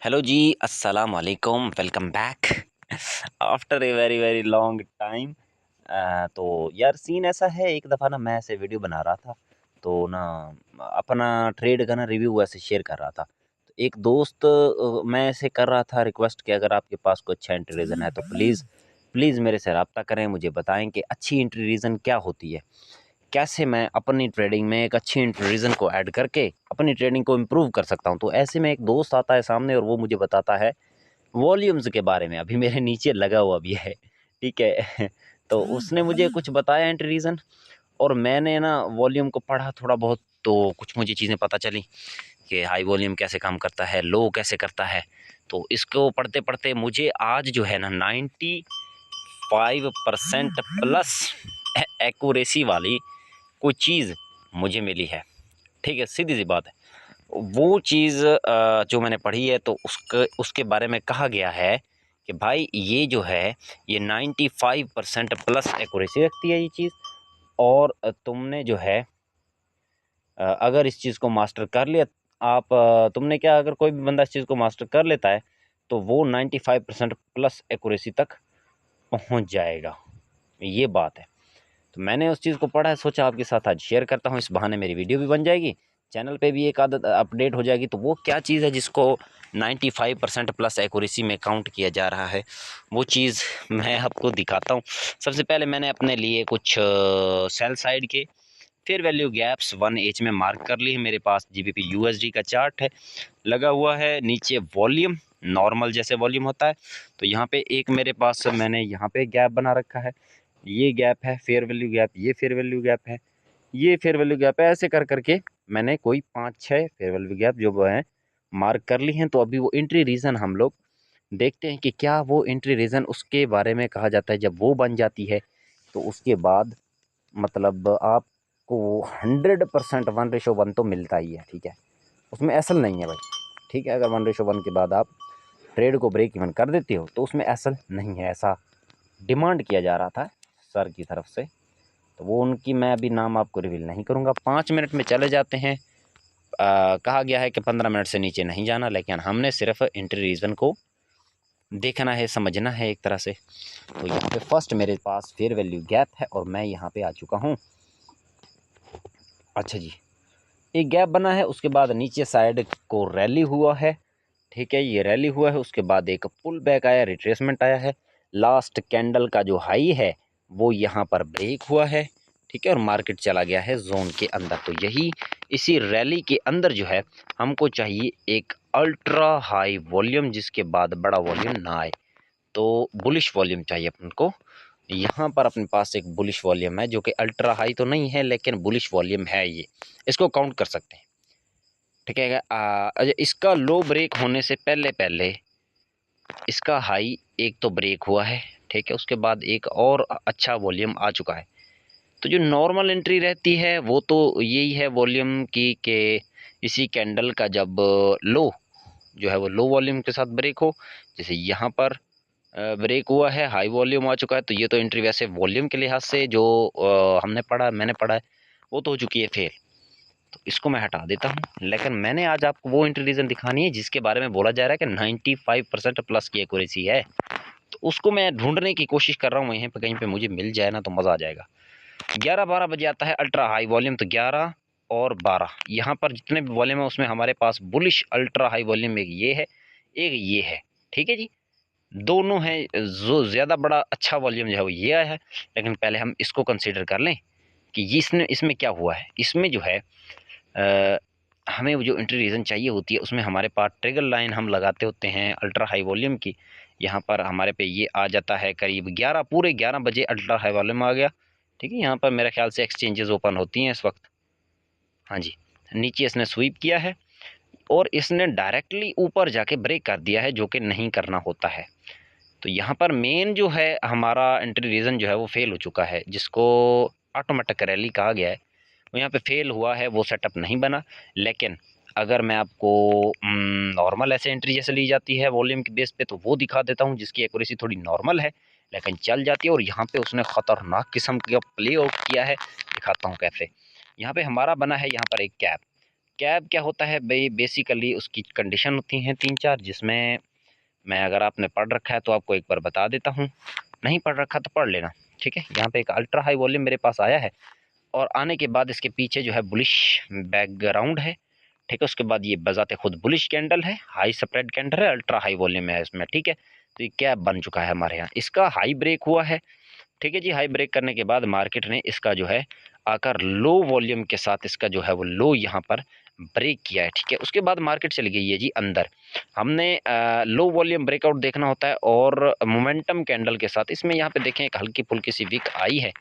Hello जी, अस्सलाम वालेकुम, welcome back after a very very long time. तो यार सीन ऐसा है, एक दफ़ा ना मैं ऐसे वीडियो बना रहा था, तो ना अपना ट्रेड का ना रिव्यू ऐसे शेयर कर रहा था। तो एक दोस्त मैं ऐसे कर रहा था रिक्वेस्ट कि अगर आपके पास कोई अच्छा एंट्री रीज़न है तो प्लीज़ प्लीज़ मेरे से राब्ता करें, मुझे बताएँ कि अच्छी एंट्री रीज़न क्या होती है? कैसे मैं अपनी ट्रेडिंग में एक अच्छी रीज़न को ऐड करके अपनी ट्रेडिंग को इम्प्रूव कर सकता हूँ। तो ऐसे में एक दोस्त आता है सामने और वो मुझे बताता है वॉल्यूम्स के बारे में, अभी मेरे नीचे लगा हुआ भी है, ठीक है? तो उसने मुझे कुछ बताया एंट्री रीज़न और मैंने ना वॉल्यूम को पढ़ा थोड़ा बहुत, तो कुछ मुझे चीज़ें पता चली कि हाई वॉल्यूम कैसे काम करता है, लो कैसे करता है। तो इसको पढ़ते-पढ़ते मुझे आज जो है ना 95% प्लस एक्यूरेसी वाली कोई चीज़ मुझे मिली है, ठीक है? सीधी-सी बात है। वो चीज़ जो मैंने पढ़ी है तो उसके बारे में कहा गया है कि भाई ये जो है ये 95% प्लस एक्यूरेसी रखती है ये चीज़। और तुमने जो है अगर इस चीज़ को मास्टर कर लिया, आप तुमने क्या, अगर कोई भी बंदा इस चीज़ को मास्टर कर लेता है तो वो 95% प्लस एक्यूरेसी तक पहुँच जाएगा, ये बात है। तो मैंने उस चीज़ को पढ़ा है, सोचा आपके साथ आज शेयर करता हूँ, इस बहाने मेरी वीडियो भी बन जाएगी, चैनल पे भी एक आदत अपडेट हो जाएगी। तो वो क्या चीज़ है जिसको 95% प्लस एक्यूरेसी में काउंट किया जा रहा है, वो चीज़ मैं आपको दिखाता हूँ। सबसे पहले मैंने अपने लिए कुछ सेल साइड के फेयर वैल्यू गैप्स 1H में मार्क कर ली है। मेरे पास जीबीपी यूएसडी का चार्ट है लगा हुआ है, नीचे वॉल्यूम नॉर्मल जैसे वॉल्यूम होता है। तो यहाँ पे एक मेरे पास मैंने यहाँ पे गैप बना रखा है, ये गैप है फेयर वैल्यू गैप, ये फेयर वैल्यू गैप है, ये फेयर वैल्यू गैप है। ऐसे कर करके मैंने कोई 5-6 फेयर वैल्यू गैप जो वो है मार्क कर ली हैं। तो अभी वो एंट्री रीज़न हम लोग देखते हैं कि क्या वो एंट्री रीज़न उसके बारे में कहा जाता है। जब वो बन जाती है तो उसके बाद मतलब आपको 100% 1:1 तो मिलता ही है, ठीक है? उसमें एसल नहीं है भाई, ठीक है? अगर 1:1 के बाद आप ट्रेड को ब्रेक इवन कर देते हो तो उसमें एसल नहीं है, ऐसा डिमांड किया जा रहा था सर की तरफ से। तो वो उनकी मैं अभी नाम आपको रिवील नहीं करूँगा। 5 मिनट में चले जाते हैं। कहा गया है कि 15 मिनट से नीचे नहीं जाना, लेकिन हमने सिर्फ एंट्री रीज़न को देखना है, समझना है एक तरह से। तो यहाँ पे फर्स्ट मेरे पास फेयर वैल्यू गैप है और मैं यहाँ पे आ चुका हूँ। अच्छा जी, एक गैप बना है, उसके बाद नीचे साइड को रैली हुआ है, ठीक है? ये रैली हुआ है, उसके बाद एक पुल बैक आया, रिट्रेसमेंट आया है। लास्ट कैंडल का जो हाई है वो यहाँ पर ब्रेक हुआ है, ठीक है? और मार्केट चला गया है जोन के अंदर। तो यही इसी रैली के अंदर जो है हमको चाहिए एक अल्ट्रा हाई वॉल्यूम जिसके बाद बड़ा वॉल्यूम ना आए, तो बुलिश वॉल्यूम चाहिए अपन को। यहाँ पर अपने पास एक बुलिश वॉल्यूम है जो कि अल्ट्रा हाई तो नहीं है लेकिन बुलिश वॉल्यूम है, ये इसको काउंट कर सकते हैं, ठीक है? अच्छा, इसका लो ब्रेक होने से पहले पहले इसका हाई एक तो ब्रेक हुआ है, ठीक है? उसके बाद एक और अच्छा वॉल्यूम आ चुका है। तो जो नॉर्मल एंट्री रहती है वो तो यही है वॉल्यूम की कि इसी कैंडल का जब लो जो है वो लो वॉल्यूम के साथ ब्रेक हो, जैसे यहाँ पर ब्रेक हुआ है, हाई वॉल्यूम आ चुका है, तो ये तो एंट्री वैसे वॉल्यूम के लिहाज से जो मैंने पढ़ा है वो तो हो चुकी है फेल। तो इसको मैं हटा देता हूँ, लेकिन मैंने आज आपको वो एंट्री रीज़न दिखानी है जिसके बारे में बोला जा रहा है कि 95% प्लस की एक्यूरेसी है। तो उसको मैं ढूंढने की कोशिश कर रहा हूँ, यहीं पे कहीं पे मुझे मिल जाए ना तो मज़ा आ जाएगा। 11-12 बजे आता है अल्ट्रा हाई वॉल्यूम, तो 11 और 12 यहाँ पर जितने भी वॉल्यूम है उसमें हमारे पास बुलिश अल्ट्रा हाई वॉल्यूम एक ये है, एक ये है, ठीक है जी? दोनों हैं, जो ज़्यादा बड़ा अच्छा वॉल्यूम जो है वो ये आया है। लेकिन पहले हम इसको कंसीडर कर लें कि ये इसने इसमें क्या हुआ है। इसमें जो है हमें वो जो एंट्री रीज़न चाहिए होती है उसमें हमारे पास ट्रिगर लाइन हम लगाते होते हैं अल्ट्रा हाई वॉल्यूम की। यहाँ पर हमारे पे ये आ जाता है करीब 11, पूरे 11 बजे अल्ट्रा हाई वॉल्यूम आ गया, ठीक है? यहाँ पर मेरे ख्याल से एक्सचेंजेस ओपन होती हैं इस वक्त। हाँ जी, नीचे इसने स्वीप किया है और इसने डायरेक्टली ऊपर जाके ब्रेक कर दिया है, जो कि नहीं करना होता है। तो यहाँ पर मेन जो है हमारा एंट्री रीज़न जो है वो फेल हो चुका है, जिसको ऑटोमेटिक रैली कहा गया है। वो यहाँ पे फेल हुआ है, वो सेटअप नहीं बना। लेकिन अगर मैं आपको नॉर्मल ऐसे एंट्री जैसे ली जाती है वॉल्यूम के बेस पे तो वो दिखा देता हूँ, जिसकी एक्यूरेसी थोड़ी नॉर्मल है लेकिन चल जाती है। और यहाँ पे उसने ख़तरनाक किस्म का प्ले आउट किया है, दिखाता हूँ कैसे। यहाँ पे हमारा बना है यहाँ पर एक कैप, कैब क्या होता है भाई, बेसिकली उसकी कंडीशन होती हैं 3-4, जिसमें मैं, अगर आपने पढ़ रखा है तो आपको एक बार बता देता हूँ, नहीं पढ़ रखा तो पढ़ लेना, ठीक है। यहाँ पे एक अल्ट्रा हाई वॉल्यूम मेरे पास आया है, और आने के बाद इसके पीछे जो है बुलिश बैकग्राउंड है, ठीक है। उसके बाद ये बजाते खुद बुलिश कैंडल है, हाई स्प्रेड कैंडल है, अल्ट्रा हाई वॉल्यूम है इसमें, ठीक है। तो ये कैब बन चुका है हमारे यहाँ, इसका हाई ब्रेक हुआ है, ठीक है जी। हाई ब्रेक करने के बाद मार्केट ने इसका जो है आकर लो वॉल्यूम के साथ इसका जो है वो लो यहाँ पर ब्रेक किया है, ठीक है। उसके बाद मार्केट चली गई है जी अंदर। हमने लो वॉल्यूम ब्रेकआउट देखना होता है, और मोमेंटम कैंडल के साथ इसमें यहाँ पे देखें एक हल्की फुल्की सी विक आई है,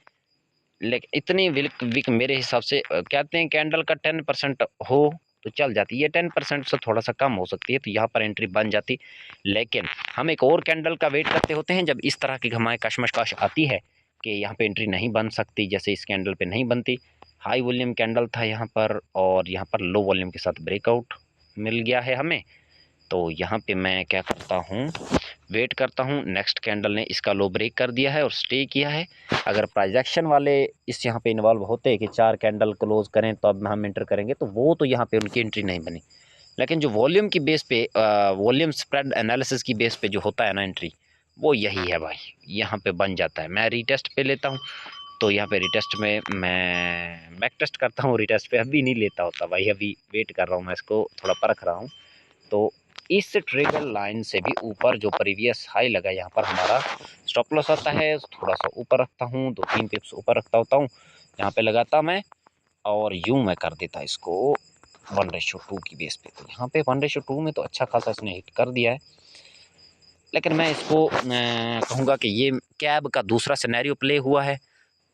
लेकिन इतनी विक मेरे हिसाब से कहते हैं कैंडल का 10% हो तो चल जाती है, 10% से थोड़ा सा कम हो सकती है, तो यहाँ पर एंट्री बन जाती। लेकिन हम एक और कैंडल का वेट करते होते हैं, जब इस तरह की हमारे कशमकश आती है कि यहाँ पे एंट्री नहीं बन सकती, जैसे इस कैंडल पे नहीं बनती। हाई वॉल्यूम कैंडल था यहाँ पर, और यहाँ पर लो वॉल्यूम के साथ ब्रेकआउट मिल गया है हमें। तो यहाँ पे मैं क्या करता हूँ, वेट करता हूँ। नेक्स्ट कैंडल ने इसका लो ब्रेक कर दिया है और स्टे किया है। अगर प्राइजेक्शन वाले इस यहाँ पे इन्वॉल्व होते हैं कि 4 कैंडल क्लोज करें तो अब हम एंटर करेंगे, तो वो तो यहाँ पे उनकी एंट्री नहीं बनी। लेकिन जो वॉल्यूम की बेस पे, वॉल्यूम स्प्रेड एनालिसिस की बेस पे जो होता है ना एंट्री, वो यही है भाई, यहाँ पे बन जाता है। मैं रीटेस्ट पे लेता हूँ, तो यहाँ पे रिटेस्ट में मैं बैक टेस्ट करता हूँ, रिटेस्ट पे अभी नहीं लेता होता भाई, अभी वेट कर रहा हूँ, मैं इसको थोड़ा परख रहा हूँ। तो इस ट्रिगर लाइन से भी ऊपर जो प्रीवियस हाई लगा, यहाँ पर हमारा स्टॉप लॉस आता है, थोड़ा सा ऊपर रखता हूँ, 2-3 पिप्स ऊपर रखता होता हूँ, यहाँ पे लगाता मैं, और यूं मैं कर देता इसको 1:2 की बेस पे। तो यहाँ पे 1:2 में तो अच्छा खासा इसने हिट कर दिया है। लेकिन मैं इसको कहूँगा कि ये कैब का दूसरा सिनेरियो प्ले हुआ है,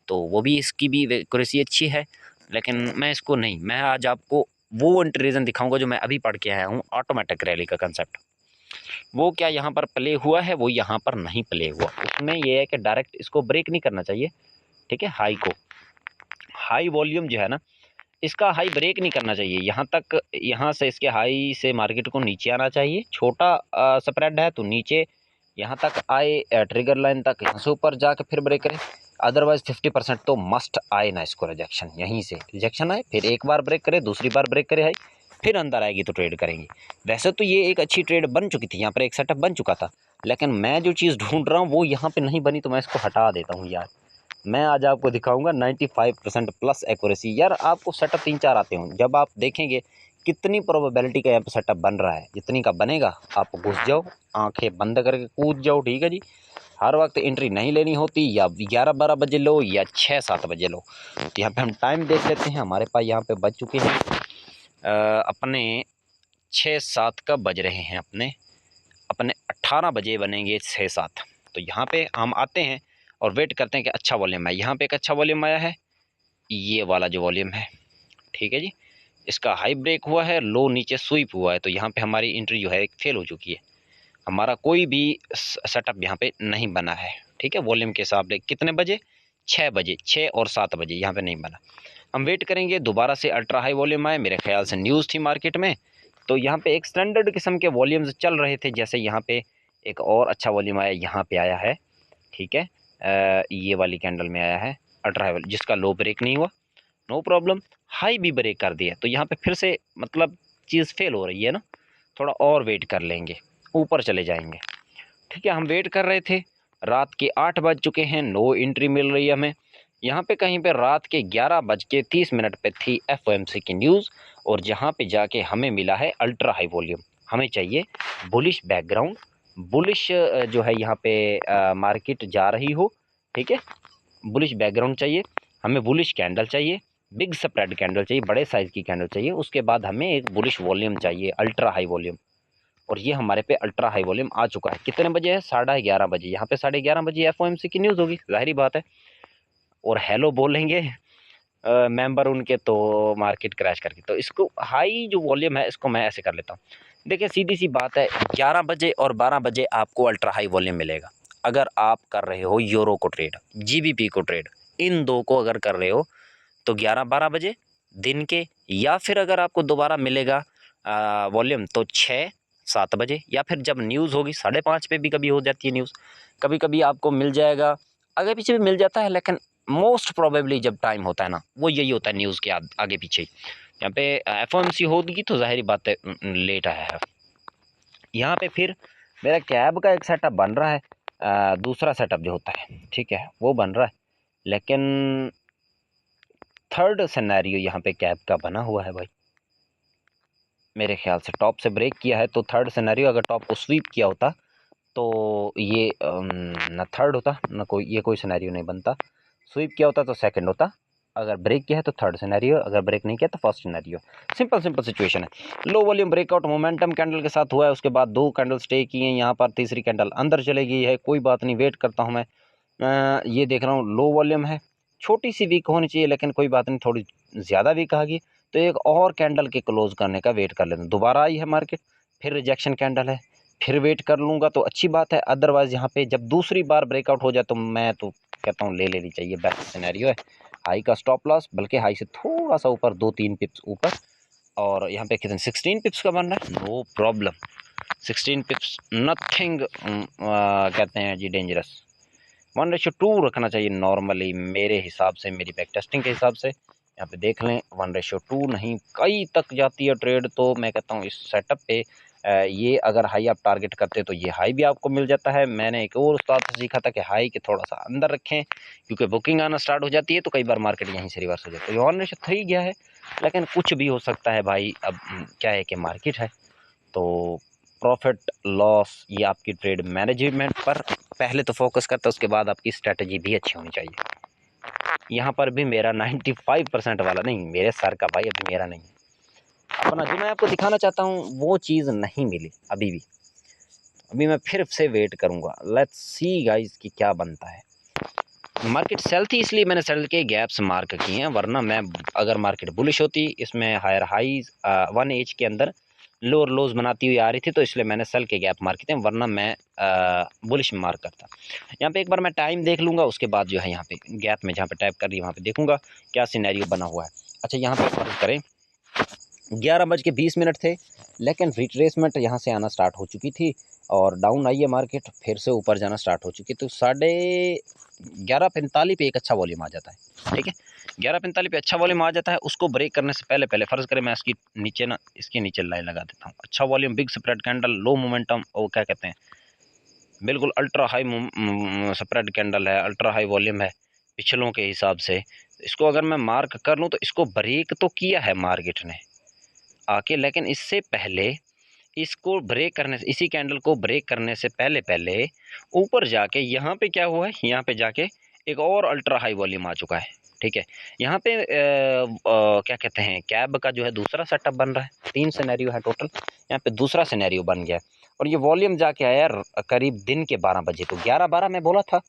तो वो भी, इसकी भी एक्यूरेसी अच्छी है, लेकिन मैं इसको नहीं, मैं आज आपको वो रीज़न दिखाऊंगा जो मैं अभी पढ़ के आया हूँ, ऑटोमेटिक रैली का कंसेप्ट। वो क्या यहाँ पर प्ले हुआ है, वो यहाँ पर नहीं प्ले हुआ। उसमें ये है कि डायरेक्ट इसको ब्रेक नहीं करना चाहिए, ठीक है। हाई को, हाई वॉल्यूम जो है ना, इसका हाई ब्रेक नहीं करना चाहिए, यहाँ तक, यहाँ से इसके हाई से मार्केट को नीचे आना चाहिए। छोटा स्प्रेड है तो नीचे यहाँ तक आए, ट्रिगर लाइन तक, यहाँ से ऊपर जाके फिर ब्रेक करें। अदरवाइज 50% तो मस्ट आए ना इसको, रिजेक्शन, यहीं से रिजेक्शन आए, फिर एक बार ब्रेक करे, दूसरी बार ब्रेक करे हाई, फिर अंदर आएगी तो ट्रेड करेंगे। वैसे तो ये एक अच्छी ट्रेड बन चुकी थी, यहाँ पर एक सेटअप बन चुका था, लेकिन मैं जो चीज़ ढूंढ रहा हूँ वो यहाँ पे नहीं बनी, तो मैं इसको हटा देता हूँ यार। मैं आज आपको दिखाऊंगा 95% प्लस एक्यूरेसी। यार आपको सेटअप 3-4 आते हों, जब आप देखेंगे कितनी प्रोबेबिलिटी का यहाँ पे सेटअप बन रहा है, जितनी का बनेगा आप घुस जाओ, आंखें बंद करके कूद जाओ, ठीक है जी। हर वक्त एंट्री नहीं लेनी होती, या 11-12 बजे लो या 6-7 बजे लो। तो यहाँ पे हम टाइम देख लेते हैं, हमारे पास यहाँ पे बज चुके हैं अपने 6-7 का बज रहे हैं, अपने 18 बजे बनेंगे 6-7। तो यहाँ पे हम आते हैं और वेट करते हैं कि अच्छा वॉल्यूम है। यहाँ पे एक अच्छा वॉल्यूम आया है, ये वाला जो वॉल्यूम है, ठीक है जी। इसका हाई ब्रेक हुआ है, लो नीचे स्वीप हुआ है, तो यहाँ पे हमारी एंट्री जो है एक फेल हो चुकी है। हमारा कोई भी सेटअप यहाँ पे नहीं बना है, ठीक है। वॉल्यूम के हिसाब से कितने बजे, 6 बजे, 6 और 7 बजे यहाँ पे नहीं बना। हम वेट करेंगे दोबारा से अल्ट्रा हाई वॉल्यूम आए, मेरे ख्याल से न्यूज़ थी मार्केट में, तो यहाँ पे एक स्टैंडर्ड किस्म के वॉल्यूम्स चल रहे थे। जैसे यहाँ पे एक और अच्छा वॉल्यूम आया, यहाँ पे आया है, ठीक है। ये वाली कैंडल में आया है अल्ट्रा हाई, जिसका लो ब्रेक नहीं हुआ, नो प्रॉब्लम। हाई भी ब्रेक कर दिया, तो यहाँ पे फिर से मतलब चीज़ फेल हो रही है ना, थोड़ा और वेट कर लेंगे, ऊपर चले जाएंगे, ठीक है। हम वेट कर रहे थे, रात के 8 बज चुके हैं, नो एंट्री मिल रही है हमें। यहाँ पे कहीं पे रात के 11:30 पे थी एफओएमसी की न्यूज़, और जहाँ पे जाके हमें मिला है अल्ट्रा हाई वॉल्यूम। हमें चाहिए बुलिश बैकग्राउंड, बुलिश जो है यहाँ पे मार्केट जा रही हो, ठीक है। बुलिश बैकग्राउंड चाहिए हमें, बुलिश कैंडल चाहिए, बिग स्प्रेड कैंडल चाहिए, बड़े साइज़ की कैंडल चाहिए। उसके बाद हमें एक बुलिश वॉल्यूम चाहिए, अल्ट्रा हाई वॉल्यूम, और ये हमारे पे अल्ट्रा हाई वॉल्यूम आ चुका है। कितने बजे है, 11:30 बजे। यहाँ पे 11:30 बजे एफओएमसी की न्यूज़ होगी, जाहिर बात है, और हेलो बोलेंगे मेंबर उनके, तो मार्केट क्रैश करके। तो इसको हाई जो वॉल्यूम है इसको मैं ऐसे कर लेता हूँ। देखिए सीधी सी बात है, 11 बजे और 12 बजे आपको अल्ट्रा हाई वॉल्यूम मिलेगा। अगर आप कर रहे हो यूरो को ट्रेड, जीबीपी को ट्रेड, इन दो को अगर कर रहे हो तो 11-12 बजे दिन के, या फिर अगर आपको दोबारा मिलेगा वॉल्यूम तो 6-7 बजे, या फिर जब न्यूज़ होगी 5:30 पे भी कभी हो जाती है न्यूज़, कभी कभी आपको मिल जाएगा, आगे पीछे भी मिल जाता है, लेकिन मोस्ट प्रोबेबली जब टाइम होता है ना, वो यही होता है न्यूज़ के आगे पीछे। यहाँ पे FOMC होगी तो जाहिर बात है लेट आया है। यहाँ पे फिर मेरा कैब का एक सेटअप बन रहा है, दूसरा सेटअप जो होता है, ठीक है, वो बन रहा है, लेकिन थर्ड सिनेरियो यहाँ पे कैब का बना हुआ है भाई। मेरे ख्याल से टॉप से ब्रेक किया है, तो थर्ड सिनेरियो, अगर टॉप को स्वीप किया होता तो ये ना थर्ड होता ना कोई, ये कोई सिनेरियो नहीं बनता। स्वीप किया होता तो सेकंड होता, अगर ब्रेक किया है तो थर्ड सिनेरियो, अगर ब्रेक नहीं किया तो फर्स्ट सिनेरियो। सिंपल सिचुएशन है। Low volume breakout momentum candle के साथ हुआ है, उसके बाद 2 कैंडल स्टे किए हैं, यहाँ पर तीसरी कैंडल अंदर चले गई है, कोई बात नहीं, वेट करता हूँ मैं। ये देख रहा हूँ लो वॉल्यूम है, छोटी सी वीक होनी चाहिए, लेकिन कोई बात नहीं, थोड़ी ज़्यादा वीक आ गई, तो एक और कैंडल के क्लोज करने का वेट कर लेते हैं। दोबारा आई है मार्केट, फिर रिजेक्शन कैंडल है, फिर वेट कर लूँगा तो अच्छी बात है, अदरवाइज़ यहाँ पे जब दूसरी बार ब्रेकआउट हो जाए तो मैं तो कहता हूँ ले लेनी चाहिए, बेस्ट सिनेरियो है। हाई का स्टॉप लॉस, बल्कि हाई से थोड़ा सा ऊपर 2-3 पिप्स ऊपर, और यहाँ पे कितने 16 पिप्स का बन रहा है, नो प्रॉब्लम, 16 पिप्स नथिंग कहते हैं जी डेंजरस। 1:2 रखना चाहिए नॉर्मली मेरे हिसाब से, मेरी बैक टेस्टिंग के हिसाब से। यहाँ पे देख लें 1:2 नहीं, कई तक जाती है ट्रेड, तो मैं कहता हूँ इस सेटअप पे ये अगर हाई आप टारगेट करते तो ये हाई भी आपको मिल जाता है। मैंने एक और उस्ताद से सीखा था कि हाई के थोड़ा सा अंदर रखें, क्योंकि बुकिंग आना स्टार्ट हो जाती है तो कई बार मार्केट यहीं से रिवर्स हो जाता है। 1:3 गया है, लेकिन कुछ भी हो सकता है भाई, अब क्या है कि मार्केट है, तो प्रॉफिट लॉस ये आपकी ट्रेड मैनेजमेंट पर पहले तो फोकस करता है, उसके बाद आपकी स्ट्रेटजी भी अच्छी होनी चाहिए। यहाँ पर भी मेरा 95% वाला नहीं, मेरे सर का भाई, अभी मेरा नहीं है अपना, जो मैं आपको दिखाना चाहता हूँ वो चीज़ नहीं मिली अभी भी। अभी मैं फिर से वेट करूँगा, लेट्स सी गाइस कि क्या बनता है। मार्केट सेल थी इसलिए मैंने सेल के गैप्स मार्क किए हैं, वरना मैं अगर मार्केट बुलिश होती, इसमें हायर हाईज 1 एज के अंदर लोअर लोज बनाती हुई आ रही थी, तो इसलिए मैंने सेल के गैप मार्क किए थे, वरना मैं बुलिश मार्क करता। यहाँ पे एक बार मैं टाइम देख लूँगा, उसके बाद जो है यहाँ पे गैप में जहाँ पे टैप कर रही है वहाँ पे देखूँगा क्या सिनेरियो बना हुआ है। अच्छा, यहाँ पे फर्ज करें 11:20 थे, लेकिन रिट्रेसमेंट यहाँ से आना स्टार्ट हो चुकी थी और डाउन आई है मार्केट, फिर से ऊपर जाना स्टार्ट हो चुकी, तो 11:45 पे एक अच्छा वॉल्यूम आ जाता है, ठीक है, 11:45 पे अच्छा वॉल्यूम आ जाता है। उसको ब्रेक करने से पहले पहले फ़र्ज़ करें मैं इसकी नीचे ना, इसके नीचे लाइन लगा देता हूँ, अच्छा वॉल्यूम, बिग स्प्रेड कैंडल, लो मोमेंटम, वो क्या कहते हैं, बिल्कुल अल्ट्रा हाई स्प्रेड कैंडल है, अल्ट्रा हाई वॉल्यूम है पिछलों के हिसाब से। इसको अगर मैं मार्क कर लूँ तो इसको ब्रेक तो किया है मार्केट ने आके, लेकिन इससे पहले इसको ब्रेक करने से, इसी कैंडल को ब्रेक करने से पहले पहले ऊपर जाके यहाँ पे क्या हुआ है, यहाँ पे जाके एक और अल्ट्रा हाई वॉल्यूम आ चुका है, ठीक है। यहाँ पे क्या कहते हैं, कैब का जो है दूसरा सेटअप बन रहा है, 3 सिनेरियो है टोटल, यहाँ पे दूसरा सिनेरियो बन गया है, और ये वॉल्यूम जाके आया करीब दिन के 12 बजे, तो 11-12 मैं बोला था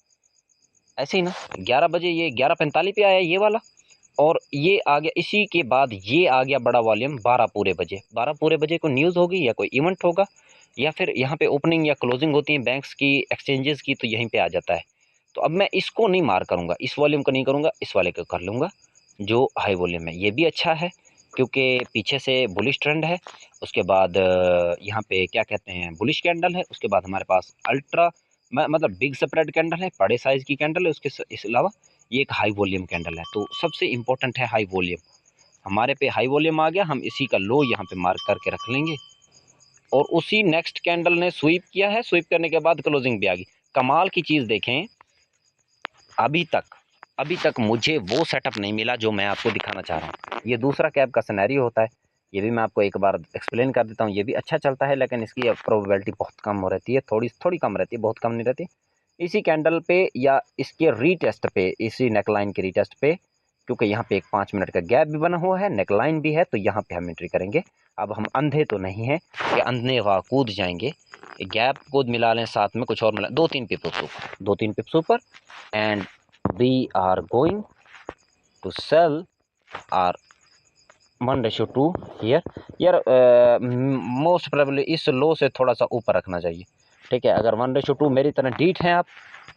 ऐसे ही ना, 11 बजे, ये 11:45 पे आया ये वाला, और ये आ गया, इसी के बाद ये आ गया बड़ा वॉल्यूम 12 पूरे बजे। 12 पूरे बजे को न्यूज़ होगी या कोई इवेंट होगा, या फिर यहाँ पे ओपनिंग या क्लोजिंग होती है बैंक्स की, एक्सचेंजेस की, तो यहीं पे आ जाता है। तो अब मैं इसको नहीं मार करूँगा, इस वॉल्यूम को नहीं करूँगा, इस वाले को कर लूँगा जो हाई वॉल्यूम है। ये भी अच्छा है क्योंकि पीछे से बुलिश ट्रेंड है, उसके बाद यहाँ पे क्या कहते हैं, बुलिश कैंडल है, उसके बाद हमारे पास अल्ट्रा मतलब बिग स्प्रेड कैंडल है, बड़े साइज़ की कैंडल है, उसके इसके अलावा ये एक हाई वॉल्यूम कैंडल है। तो सबसे इम्पोर्टेंट है हाई वॉल्यूम, हमारे पे हाई वॉल्यूम आ गया, हम इसी का लो यहाँ पे मार्क करके रख लेंगे, और उसी नेक्स्ट कैंडल ने स्वीप किया है, स्वीप करने के बाद क्लोजिंग भी आ गई। कमाल की चीज़ देखें, अभी तक मुझे वो सेटअप नहीं मिला जो मैं आपको दिखाना चाह रहा हूँ। ये दूसरा कैब का सिनेरियो होता है, ये भी मैं आपको एक बार एक्सप्लेन कर देता हूँ। ये भी अच्छा चलता है, लेकिन इसकी प्रोबेबिलिटी बहुत कम हो रहती है, थोड़ी कम रहती है, बहुत कम नहीं रहती। इसी कैंडल पे या इसके रीटेस्ट पे, इसी नेकलाइन के रीटेस्ट पे, क्योंकि यहाँ पे एक 5 मिनट का गैप भी बना हुआ है, नेकलाइन भी है, तो यहाँ पे हम एंट्री करेंगे। अब हम अंधे तो नहीं हैं कि अंधे व कूद जाएंगे, गैप को मिला लें, साथ में कुछ और मिला, 2-3 पिप्स ऊपर, and we are going to sell our 1:2 here यार, मोस्ट प्रोबेबली इस लो से थोड़ा सा ऊपर रखना चाहिए, ठीक है। अगर 1:2 मेरी तरह ढीठ हैं आप,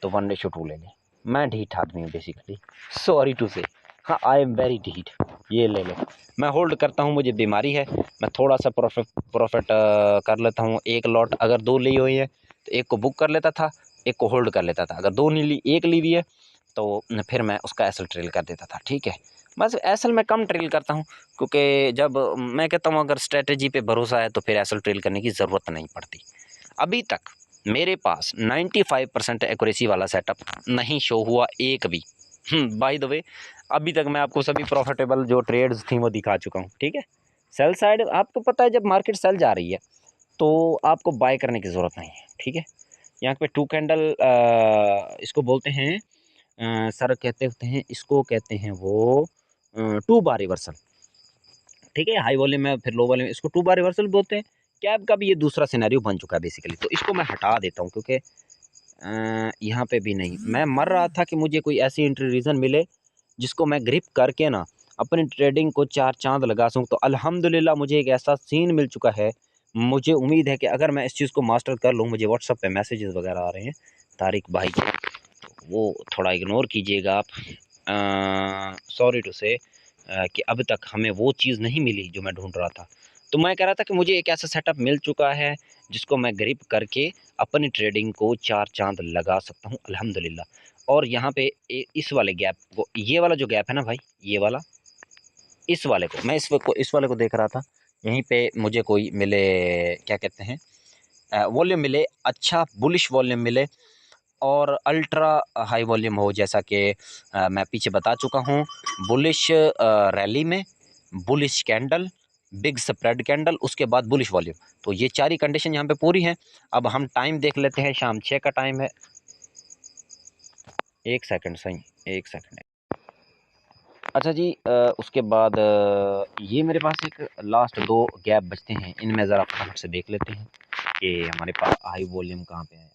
तो 1:2 ले लें। मैं ढीठ आदमी हूँ बेसिकली, सॉरी टू से, हाँ आई एम वेरी ढीठ, ये ले लें। मैं होल्ड करता हूँ, मुझे बीमारी है, मैं थोड़ा सा प्रॉफिट कर लेता हूँ। एक लॉट अगर 2 ली हुई है तो एक को बुक कर लेता था, एक को होल्ड कर लेता था। अगर 2 नहीं ली, एक ली हुई है तो फिर मैं उसका एसल ट्रेल कर देता था, ठीक है। बस एसएल में कम ट्रेल करता हूँ, क्योंकि जब मैं कहता हूँ अगर स्ट्रेटजी पे भरोसा है तो फिर एसएल ट्रेल करने की ज़रूरत नहीं पड़ती। अभी तक मेरे पास 95% एक्यूरेसी वाला सेटअप नहीं शो हुआ एक भी। बाय द वे अभी तक मैं आपको सभी प्रॉफिटेबल जो ट्रेड्स थी वो दिखा चुका हूँ, ठीक है। सेल साइड आपको पता है, जब मार्केट सेल जा रही है तो आपको बाय करने की ज़रूरत नहीं है, ठीक है। यहाँ पे टू कैंडल इसको बोलते हैं सर कहते होते हैं, इसको कहते हैं वो टू बार रिवर्सल, ठीक है। हाई वॉल्यूम में फिर लो वॉल्यूम में इसको टू बार रिवर्सल बोलते हैं। कैप का भी ये दूसरा सिनेरियो बन चुका है बेसिकली, तो इसको मैं हटा देता हूँ, क्योंकि यहाँ पे भी नहीं, मैं मर रहा था कि मुझे कोई ऐसी एंट्री रीज़न मिले जिसको मैं ग्रिप करके ना अपनी ट्रेडिंग को चार चांद लगा सकूँ। तो अल्हम्दुलिल्लाह मुझे एक ऐसा सीन मिल चुका है। मुझे उम्मीद है कि अगर मैं इस चीज़ को मास्टर कर लूँ, मुझे व्हाट्सएप पे मैसेजेस वगैरह आ रहे हैं तारिक भाई के, वो थोड़ा इग्नोर कीजिएगा आप। सॉरी टू से कि अब तक हमें वो चीज़ नहीं मिली जो मैं ढूंढ रहा था। तो मैं कह रहा था कि मुझे एक ऐसा सेटअप मिल चुका है जिसको मैं ग्रिप करके अपनी ट्रेडिंग को चार चांद लगा सकता हूँ अल्हम्दुलिल्लाह। और यहाँ पे इस वाले गैप को, ये वाला जो गैप है ना भाई, ये वाला, इस वाले को मैं इस वाले को देख रहा था। यहीं पे मुझे कोई मिले, क्या कहते हैं, वॉल्यूम मिले, अच्छा बुलिश वॉल्यूम मिले और अल्ट्रा हाई वॉल्यूम हो, जैसा कि मैं पीछे बता चुका हूँ। बुलिश रैली में bullish candle, big spread candle, उसके बाद बुलिश वॉल्यूम, तो ये चार ही कंडीशन यहाँ पे पूरी हैं। अब हम टाइम देख लेते हैं, शाम 6 का टाइम है। एक सेकंड सही, एक सेकंड। अच्छा जी, उसके बाद ये मेरे पास एक लास्ट दो गैप बचते हैं, इनमें ज़रा फटाफट से देख लेते हैं कि हमारे पास हाई वॉल्यूम कहाँ पे है।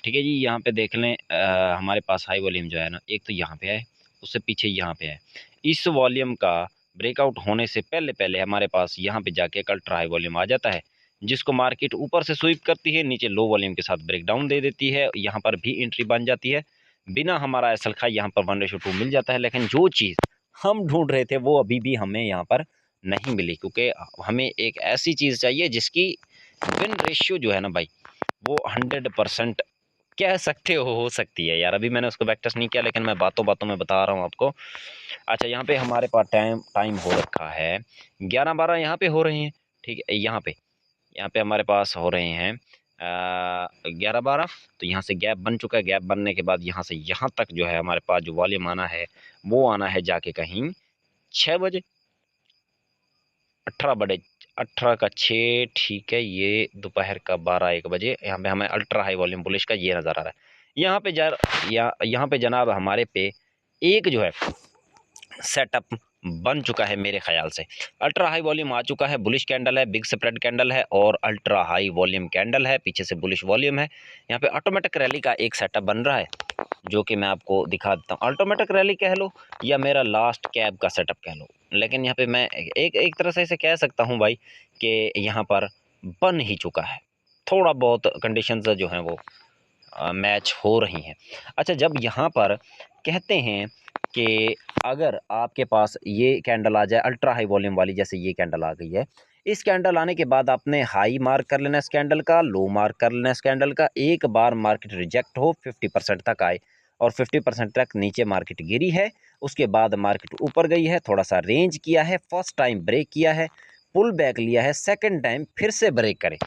ठीक है जी, यहाँ पे देख लें, हमारे पास हाई वॉल्यूम जो है ना, एक तो यहाँ पे है, उससे पीछे यहाँ पे है। इस वॉल्यूम का ब्रेकआउट होने से पहले पहले हमारे पास यहाँ पे जाके एक अल्ट्रा हाई वॉल्यूम आ जाता है, जिसको मार्केट ऊपर से स्वीप करती है, नीचे लो वॉल्यूम के साथ ब्रेकडाउन दे देती है, यहाँ पर भी एंट्री बन जाती है। बिना हमारा एसल खाए यहाँ पर 1:2 मिल जाता है। लेकिन जो चीज़ हम ढूंढ रहे थे वो अभी भी हमें यहाँ पर नहीं मिली, क्योंकि हमें एक ऐसी चीज़ चाहिए जिसकी विन रेशियो जो है ना भाई, वो 100% कह सकते हो सकती है यार। अभी मैंने उसको बैक टेस्ट नहीं किया, लेकिन मैं बातों बातों में बता रहा हूँ आपको। अच्छा, यहाँ पे हमारे पास टाइम हो रखा है 11-12, यहाँ पे हो रहे हैं, ठीक है। यहाँ पे हमारे पास हो रहे हैं 11-12। तो यहाँ से गैप बन चुका है। गैप बनने के बाद यहाँ से यहाँ तक जो है हमारे पास जो वॉल्यूम आना है, वो आना है जाके कहीं 6 बजे, 18 का 6, ठीक है। ये दोपहर का 12-1 बजे यहाँ पे हमें अल्ट्रा हाई वॉल्यूम बुलिश का ये नज़र आ रहा है। यहाँ पे जनाब हमारे पे एक जो है सेटअप बन चुका है मेरे ख्याल से। अल्ट्रा हाई वॉल्यूम आ चुका है, बुलिश कैंडल है, बिग स्प्रेड कैंडल है और अल्ट्रा हाई वॉल्यूम कैंडल है, पीछे से बुलिश वॉल्यूम है। यहाँ पे ऑटोमेटिक रैली का एक सेटअप बन रहा है, जो कि मैं आपको दिखा देता हूँ। ऑटोमेटिक रैली कह लो या मेरा लास्ट कैब का सेटअप कह लो, लेकिन यहाँ पे मैं एक तरह से इसे कह सकता हूँ भाई कि यहाँ पर बन ही चुका है। थोड़ा बहुत कंडीशंस जो हैं वो मैच हो रही हैं। अच्छा, जब यहाँ पर कहते हैं कि अगर आपके पास ये कैंडल आ जाए अल्ट्रा हाई वॉल्यूम वाली, जैसे ये कैंडल आ गई है, इस कैंडल आने के बाद आपने हाई मार्क कर लेना इस कैंडल का, लो मार्क कर लेना इस कैंडल का। एक बार मार्केट रिजेक्ट हो, 50% तक आए और 50% तक नीचे मार्केट गिरी है, उसके बाद मार्केट ऊपर गई है, थोड़ा सा रेंज किया है, फर्स्ट टाइम ब्रेक किया है, पुल बैक लिया है, सेकंड टाइम फिर से ब्रेक करे।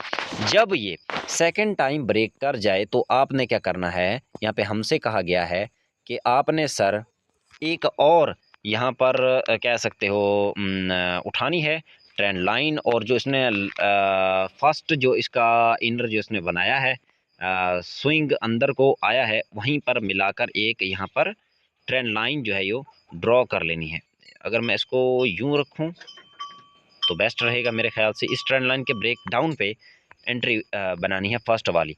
जब ये सेकंड टाइम ब्रेक कर जाए तो आपने क्या करना है, यहाँ पे हमसे कहा गया है कि आपने सर एक और यहाँ पर कह सकते हो उठानी है ट्रेंड लाइन, और जो इसने फर्स्ट जो इसका इनर जो इसने बनाया है स्विंग अंदर को आया है, वहीं पर मिलाकर एक यहाँ पर ट्रेंड लाइन जो है यो ड्रॉ कर लेनी है। अगर मैं इसको यूं रखूं तो बेस्ट रहेगा मेरे ख्याल से। इस ट्रेंड लाइन के ब्रेक डाउन पे एंट्री बनानी है फर्स्ट वाली,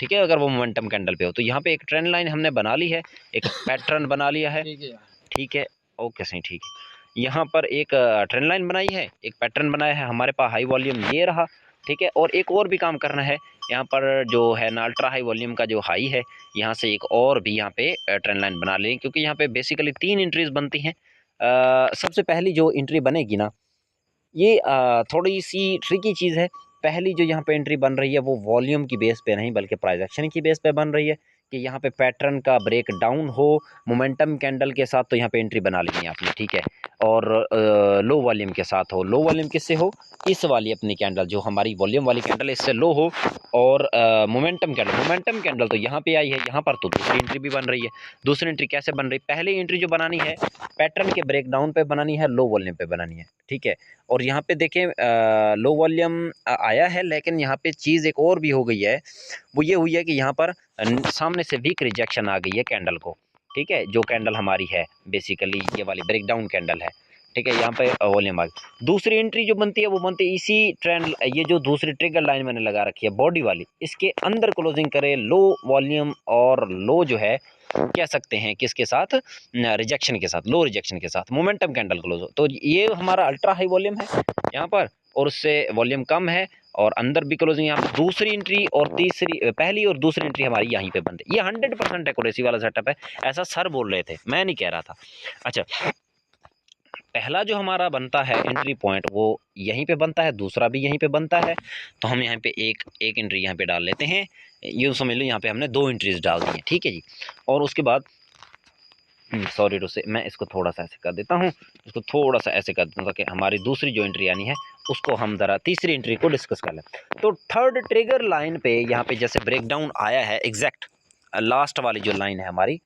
ठीक है। अगर वो मोमेंटम कैंडल पे हो तो यहाँ पे एक ट्रेंड लाइन हमने बना ली है, एक पैटर्न बना लिया है, ठीक है। ओके सही, ठीक है। यहाँ पर एक ट्रेंड लाइन बनाई है, एक पैटर्न बनाया है, हमारे पास हाई वॉल्यूम ये रहा, ठीक है। और एक और भी काम करना है, यहाँ पर जो है ना अल्ट्रा हाई वॉल्यूम का जो हाई है, यहाँ से एक और भी यहाँ पे ट्रेंड लाइन बना लें, क्योंकि यहाँ पे बेसिकली 3 एंट्रीज बनती हैं। सबसे पहली जो एंट्री बनेगी ना, ये थोड़ी सी ट्रिकी चीज़ है। पहली जो यहाँ पे एंट्री बन रही है वो वॉल्यूम की बेस पे नहीं बल्कि प्राइस एक्शन की बेस पे बन रही है, कि यहाँ पे पैटर्न का ब्रेक डाउन हो मोमेंटम कैंडल के साथ, तो यहाँ पे एंट्री बना लेनी है आपने, ठीक है। और लो वॉल्यूम के साथ हो, लो वॉल्यूम किससे हो, इस वाली अपनी कैंडल जो हमारी वॉल्यूम वाली कैंडल इससे लो हो। और मोमेंटम कैंडल तो यहाँ पे आई है, यहाँ पर तो दूसरी एंट्री भी बन रही है। दूसरी एंट्री कैसे बन रही, पहली एंट्री जो बनानी है पैटर्न के ब्रेक डाउन पे बनानी है, लो वॉल्यूम पे बनानी है, ठीक है। और यहाँ पे देखें लो वॉल्यूम आया है, लेकिन यहाँ पे चीज़ एक और भी हो गई है, वो ये हुई है कि यहाँ पर सामने से वीक रिजेक्शन आ गई है कैंडल को, ठीक है। जो कैंडल हमारी है बेसिकली ये वाली ब्रेकडाउन कैंडल है, ठीक है। यहाँ पे वॉल्यूम आ गई। दूसरी एंट्री जो बनती है वो बनती है इसी ट्रेंड, ये जो दूसरी ट्रिगर लाइन मैंने लगा रखी है बॉडी वाली, इसके अंदर क्लोजिंग करे लो वॉल्यूम और लो जो है कह सकते हैं किसके साथ, रिजेक्शन के साथ, लो रिजेक्शन के साथ मोमेंटम कैंडल क्लोज हो। तो ये हमारा अल्ट्रा हाई वॉल्यूम है यहाँ पर, और उससे वॉल्यूम कम है, और अंदर भी क्लोजिंग यहाँ पर दूसरी एंट्री और तीसरी, पहली और दूसरी एंट्री हमारी यहीं पे बंद है। ये 100% एक्यूरेसी वाला सेटअप है, ऐसा सर बोल रहे थे, मैं नहीं कह रहा था। अच्छा, पहला जो हमारा बनता है एंट्री पॉइंट वो यहीं पे बनता है, दूसरा भी यहीं पे बनता है। तो हम यहाँ पे एक एंट्री यहाँ पे डाल लेते हैं, ये समझ लो यहाँ पे हमने 2 एंट्रीज डाल दी हैं, ठीक है जी। और उसके बाद सॉरी टू से मैं इसको थोड़ा सा ऐसे कर देता हूँ, इसको थोड़ा सा ऐसे कर देता हूँ ताकि हमारी दूसरी जो एंट्री आनी है उसको हम ज़रा तीसरी एंट्री को डिस्कस कर लें। तो थर्ड ट्रिगर लाइन पे यहाँ पे जैसे ब्रेकडाउन आया है, एग्जैक्ट लास्ट वाली जो लाइन है हमारी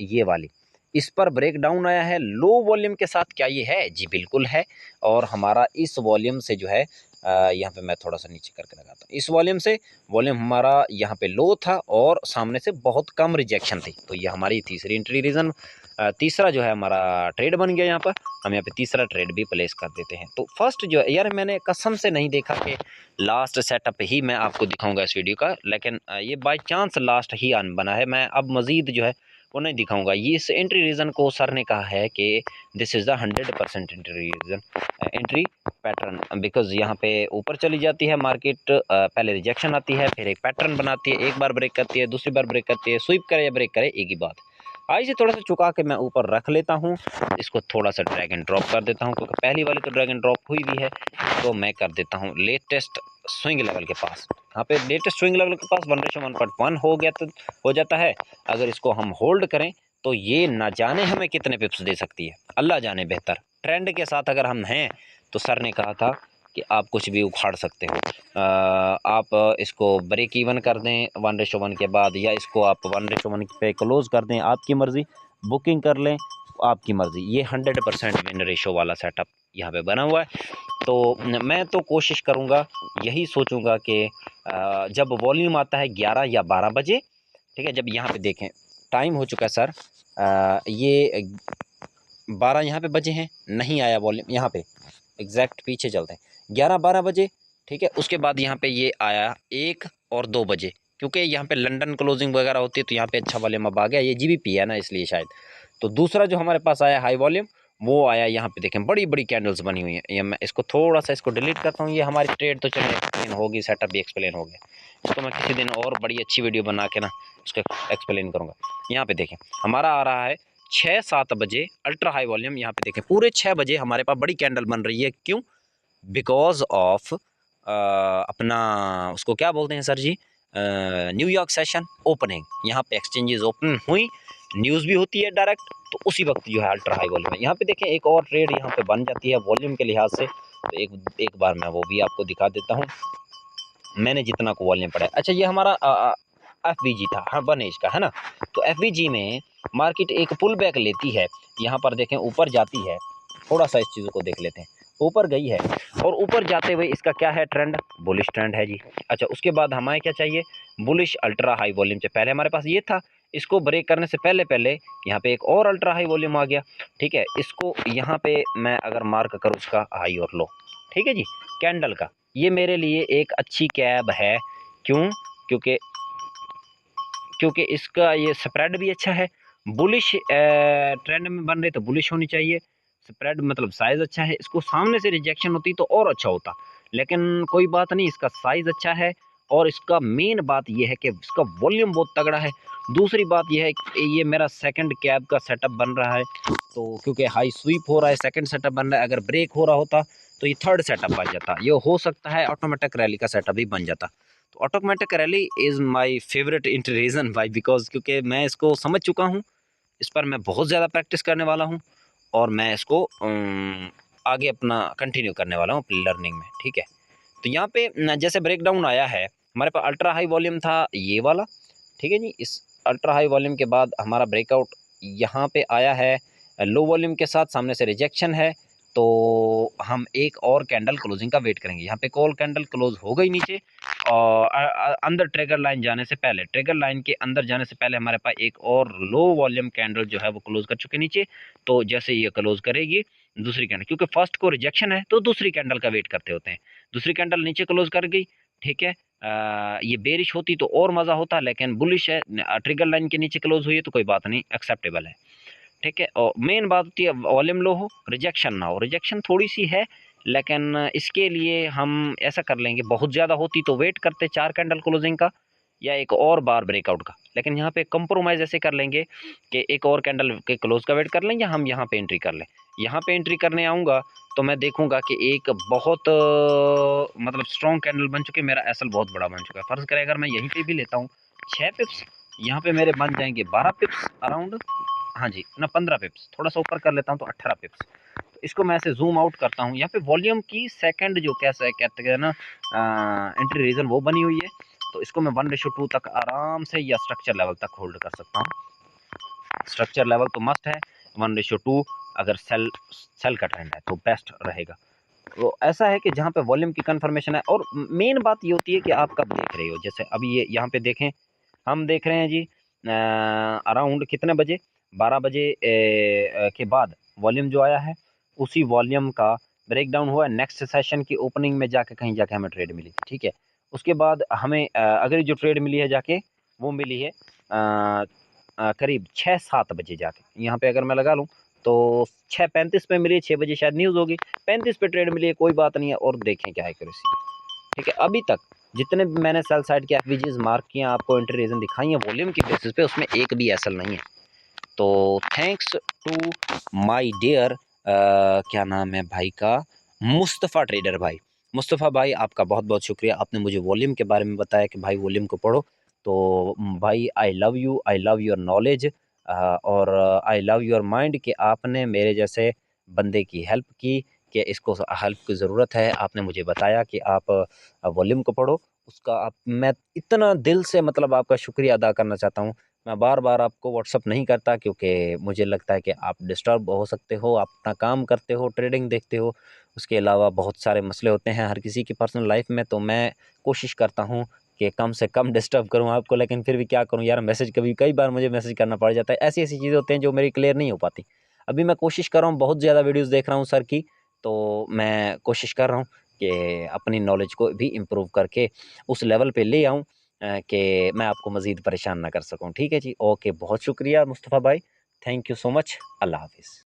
ये वाली, इस पर ब्रेकडाउन आया है लो वॉल्यूम के साथ। क्या ये है जी, बिल्कुल है। और हमारा इस वॉल्यूम से जो है यहाँ पे मैं थोड़ा सा नीचे करके लगाता हूँ, इस वॉल्यूम से वॉल्यूम हमारा यहाँ पे लो था और सामने से बहुत कम रिजेक्शन थी। तो ये हमारी तीसरी एंट्री रीज़न, तीसरा जो है हमारा ट्रेड बन गया। यहाँ पर हम यहाँ पे तीसरा ट्रेड भी प्लेस कर देते हैं। तो फर्स्ट जो है यार, मैंने कसम से नहीं देखा कि लास्ट सेटअप ही मैं आपको दिखाऊंगा इस वीडियो का, लेकिन ये बाय चांस लास्ट ही आन बना है। मैं अब मज़ीद जो है वो नहीं दिखाऊंगा। ये इस एंट्री रीज़न को सर ने कहा है कि this is the 100% entry reason, entry pattern, because यहाँ पे ऊपर चली जाती है मार्केट, पहले रिजेक्शन आती है, फिर एक पैटर्न बनाती है, एक बार ब्रेक करती है, दूसरी बार ब्रेक करती है, स्वीप करे या ब्रेक करे एक ही बात। आई से थोड़ा सा चुका के मैं ऊपर रख लेता हूँ, इसको थोड़ा सा ड्रैग एंड ड्रॉप कर देता हूँ, क्योंकि पहली वाली तो ड्रैग एंड ड्रॉप हुई भी है। तो मैं कर देता हूँ लेटेस्ट स्विंग लेवल के पास, यहाँ पे लेटेस्ट स्विंग लेवल के पास 1:1.1 हो गया, तो हो जाता है। अगर इसको हम होल्ड करें तो ये ना जाने हमें कितने पिप्स दे सकती है, अल्लाह जाने बेहतर। ट्रेंड के साथ अगर हम हैं तो सर ने कहा था कि आप कुछ भी उखाड़ सकते हो। आप इसको ब्रेक इवन कर दें 1:1 के बाद, या इसको आप 1:1 पे क्लोज कर दें, आपकी मर्ज़ी, बुकिंग कर लें, आपकी मर्ज़ी। ये 100% विन रेशो वाला सेटअप यहाँ पे बना हुआ है। तो मैं तो कोशिश करूँगा, यही सोचूंगा कि जब वॉल्यूम आता है 11 या 12 बजे, ठीक है, जब यहाँ पे देखें टाइम हो चुका है सर, ये 12 यहाँ पे बजे हैं, नहीं आया वॉल्यूम यहाँ पे, एग्जैक्ट पीछे चलते हैं 11-12 बजे, ठीक है। उसके बाद यहाँ पे ये आया 1 और 2 बजे, क्योंकि यहाँ पे लंदन क्लोजिंग वगैरह होती है तो यहाँ पे अच्छा वॉल्यूम अब आ गया, ये जीबीपी है ना इसलिए शायद। तो दूसरा जो हमारे पास आया हाई वॉल्यूम, वो आया यहाँ पे देखें, बड़ी बड़ी कैंडल्स बनी हुई हैं। ये मैं इसको थोड़ा सा इसको डिलीट करता हूँ। ये हमारी ट्रेड तो चलिए एक्सप्लेन होगी, सेटअप भी एक्सप्लेन हो गया, इसको मैं किसी दिन और बड़ी अच्छी वीडियो बना के ना इसको एक्सप्लेन करूँगा। यहाँ पे देखें हमारा आ रहा है 6-7 बजे अल्ट्रा हाई वॉल्यूम, यहाँ पे देखें पूरे 6 बजे हमारे पास बड़ी कैंडल बन रही है। क्यों? बिकॉज ऑफ अपना उसको क्या बोलते हैं सर जी, न्यूयॉर्क सेशन ओपनिंग, यहाँ पे एक्सचेंजेस ओपन हुई, न्यूज़ भी होती है डायरेक्ट, तो उसी वक्त जो है अल्ट्रा हाई वॉल्यूम है। यहाँ पे देखें एक और ट्रेड यहाँ पे बन जाती है वॉल्यूम के लिहाज से, तो एक बार मैं वो भी आपको दिखा देता हूँ, मैंने जितना को वॉल्यूम पड़ा है। अच्छा, ये हमारा FVG था, हाँ 1 एज का है ना। तो FVG में मार्केट एक पुल बैक लेती है, यहाँ पर देखें ऊपर जाती है, थोड़ा सा इस चीज़ को देख लेते हैं, ऊपर गई है और ऊपर जाते हुए इसका क्या है ट्रेंड, बुलिश ट्रेंड है जी। अच्छा, उसके बाद हमें क्या चाहिए, बुलिश अल्ट्रा हाई वॉल्यूम से पहले हमारे पास ये था, इसको ब्रेक करने से पहले पहले यहाँ पे एक और अल्ट्रा हाई वॉल्यूम आ गया, ठीक है। इसको यहाँ पे मैं अगर मार्क करूँ उसका हाई और लो, ठीक है जी, कैंडल का, ये मेरे लिए एक अच्छी कैब है। क्यों? क्योंकि क्योंकि इसका ये स्प्रेड भी अच्छा है, बुलिश ट्रेंड में बन रहे तो बुलिश होनी चाहिए, स्प्रेड मतलब साइज़ अच्छा है। इसको सामने से रिजेक्शन होती तो और अच्छा होता, लेकिन कोई बात नहीं, इसका साइज़ अच्छा है। और इसका मेन बात यह है कि इसका वॉल्यूम बहुत तगड़ा है। दूसरी बात यह है कि ये मेरा सेकंड कैब का सेटअप बन रहा है, तो क्योंकि हाई स्वीप हो रहा है, सेकंड सेटअप बन रहा है, अगर ब्रेक हो रहा होता तो ये थर्ड सेटअप बन जाता, ये हो सकता है ऑटोमेटिक रैली का सेटअप भी बन जाता। तो automatic rally is my favourite reason भाई, बिकॉज़ क्योंकि मैं इसको समझ चुका हूँ, इस पर मैं बहुत ज़्यादा प्रैक्टिस करने वाला हूँ और मैं इसको आगे अपना कंटिन्यू करने वाला हूँ अपनी लर्निंग में, ठीक है। तो यहाँ पे जैसे ब्रेकडाउन आया है, हमारे पास अल्ट्रा हाई वॉल्यूम था ये वाला, ठीक है जी। इस अल्ट्रा हाई वॉल्यूम के बाद हमारा ब्रेकआउट यहाँ पे आया है लो वॉल्यूम के साथ, सामने से रिजेक्शन है, तो हम एक और कैंडल क्लोजिंग का वेट करेंगे। यहाँ पे कॉल कैंडल क्लोज हो गई नीचे और अंदर ट्रिगर लाइन जाने से पहले, ट्रिगर लाइन के अंदर जाने से पहले हमारे पास एक और लो वॉल्यूम कैंडल जो है वो क्लोज कर चुके नीचे। तो जैसे ये क्लोज करेगी दूसरी कैंडल, क्योंकि फर्स्ट को रिजेक्शन है तो दूसरी कैंडल का वेट करते होते हैं, दूसरी कैंडल नीचे क्लोज कर गई, ठीक है। ये बेरिश होती तो और मज़ा होता, लेकिन बुलिश है, ट्रिगर लाइन के नीचे क्लोज हुई है तो कोई बात नहीं, एक्सेप्टेबल है, ठीक है। और मेन बात होती है वॉल्यूम लो हो, रिजेक्शन ना हो। रिजेक्शन थोड़ी सी है, लेकिन इसके लिए हम ऐसा कर लेंगे, बहुत ज़्यादा होती तो वेट करते 4 कैंडल क्लोजिंग का या एक और बार ब्रेकआउट का, लेकिन यहाँ पे कंप्रोमाइज़ ऐसे कर लेंगे कि एक और कैंडल के क्लोज का वेट कर लें या हम यहाँ पे एंट्री कर लें। यहाँ पे एंट्री करने आऊँगा तो मैं देखूँगा कि एक बहुत मतलब स्ट्रॉन्ग कैंडल बन चुके, मेरा एसएल बहुत बड़ा बन चुका है। फ़र्ज़ करें अगर मैं यहीं पे भी लेता हूँ 6 पिप्स, यहाँ पे मेरे बन जाएंगे 12 पिप्स अराउंड, हाँ जी ना 15 पिप्स, थोड़ा सा ऊपर कर लेता हूँ तो 18 पिप्स। तो इसको मैं ऐसे जूम आउट करता हूँ, यहाँ पे वॉल्यूम की सेकंड जो कैसे कहते हैं ना एंट्री रीजन वो बनी हुई है, तो इसको मैं 1:2 तक आराम से या स्ट्रक्चर लेवल तक होल्ड कर सकता हूँ। स्ट्रक्चर लेवल तो मस्ट है, 1:2 अगर सेल का ट्रेंड है तो बेस्ट रहेगा। तो ऐसा है कि जहाँ पे वॉल्यूम की कंफर्मेशन है, और मेन बात ये होती है कि आप कब देख रहे हो। जैसे अभी ये यहाँ पे देखें, हम देख रहे हैं जी अराउंड कितने बजे, 12 बजे के बाद वॉल्यूम जो आया है उसी वॉल्यूम का ब्रेकडाउन हुआ है। नेक्स्ट सेशन की ओपनिंग में जाके कहीं जाके हमें ट्रेड मिली, ठीक है। उसके बाद हमें अगर जो ट्रेड मिली है जाके वो मिली है करीब 6-7 बजे जाके। यहाँ पे अगर मैं लगा लूँ तो 6:35 पे मिली, 6 बजे शायद न्यूज़ होगी, 35 पे ट्रेड मिली है, कोई बात नहीं है। और देखें क्या एक्यूरेसी है, ठीक है। अभी तक जितने भी मैंने सेल साइड के एफवीजीज मार्क किए हैं, आपको एंट्री रीजन दिखाई है वॉल्यूम की बेसिस पे, उसमें एक भी एसएल नहीं है। तो थैंक्स टू माय डियर क्या नाम है भाई का, मुस्तफ़ा ट्रेडर भाई। मुस्तफ़ा भाई आपका बहुत बहुत शुक्रिया, आपने मुझे वॉल्यूम के बारे में बताया कि भाई वॉल्यूम को पढ़ो। तो भाई I love you, I love your knowledge और आई लव योर माइंड कि आपने मेरे जैसे बंदे की हेल्प की, कि इसको हेल्प की ज़रूरत है। आपने मुझे बताया कि आप वॉल्यूम को पढ़ो, उसका आप मैं इतना दिल से मतलब आपका शुक्रिया अदा करना चाहता हूँ। मैं बार-बार आपको व्हाट्सअप नहीं करता क्योंकि मुझे लगता है कि आप डिस्टर्ब हो सकते हो, आप अपना काम करते हो, ट्रेडिंग देखते हो, उसके अलावा बहुत सारे मसले होते हैं हर किसी की पर्सनल लाइफ़ में। तो मैं कोशिश करता हूँ कि कम से कम डिस्टर्ब करूँ आपको, लेकिन फिर भी क्या करूँ यार, मैसेज कभी कई बार मुझे मैसेज करना पड़ जाता है। ऐसी-ऐसी चीज़ें होती हैं जो मेरी क्लियर नहीं हो पाती। अभी मैं कोशिश कर रहा हूँ, बहुत ज़्यादा वीडियोज़ देख रहा हूँ सर की, तो मैं कोशिश कर रहा हूँ कि अपनी नॉलेज को भी इम्प्रूव करके उस लेवल पे ले आऊँ कि मैं आपको मज़ीद परेशान ना कर सकूँ। ठीक है जी, ओके, बहुत शुक्रिया मुस्तफ़ा भाई, थैंक यू सो मच, अल्लाह हाफ़िज़।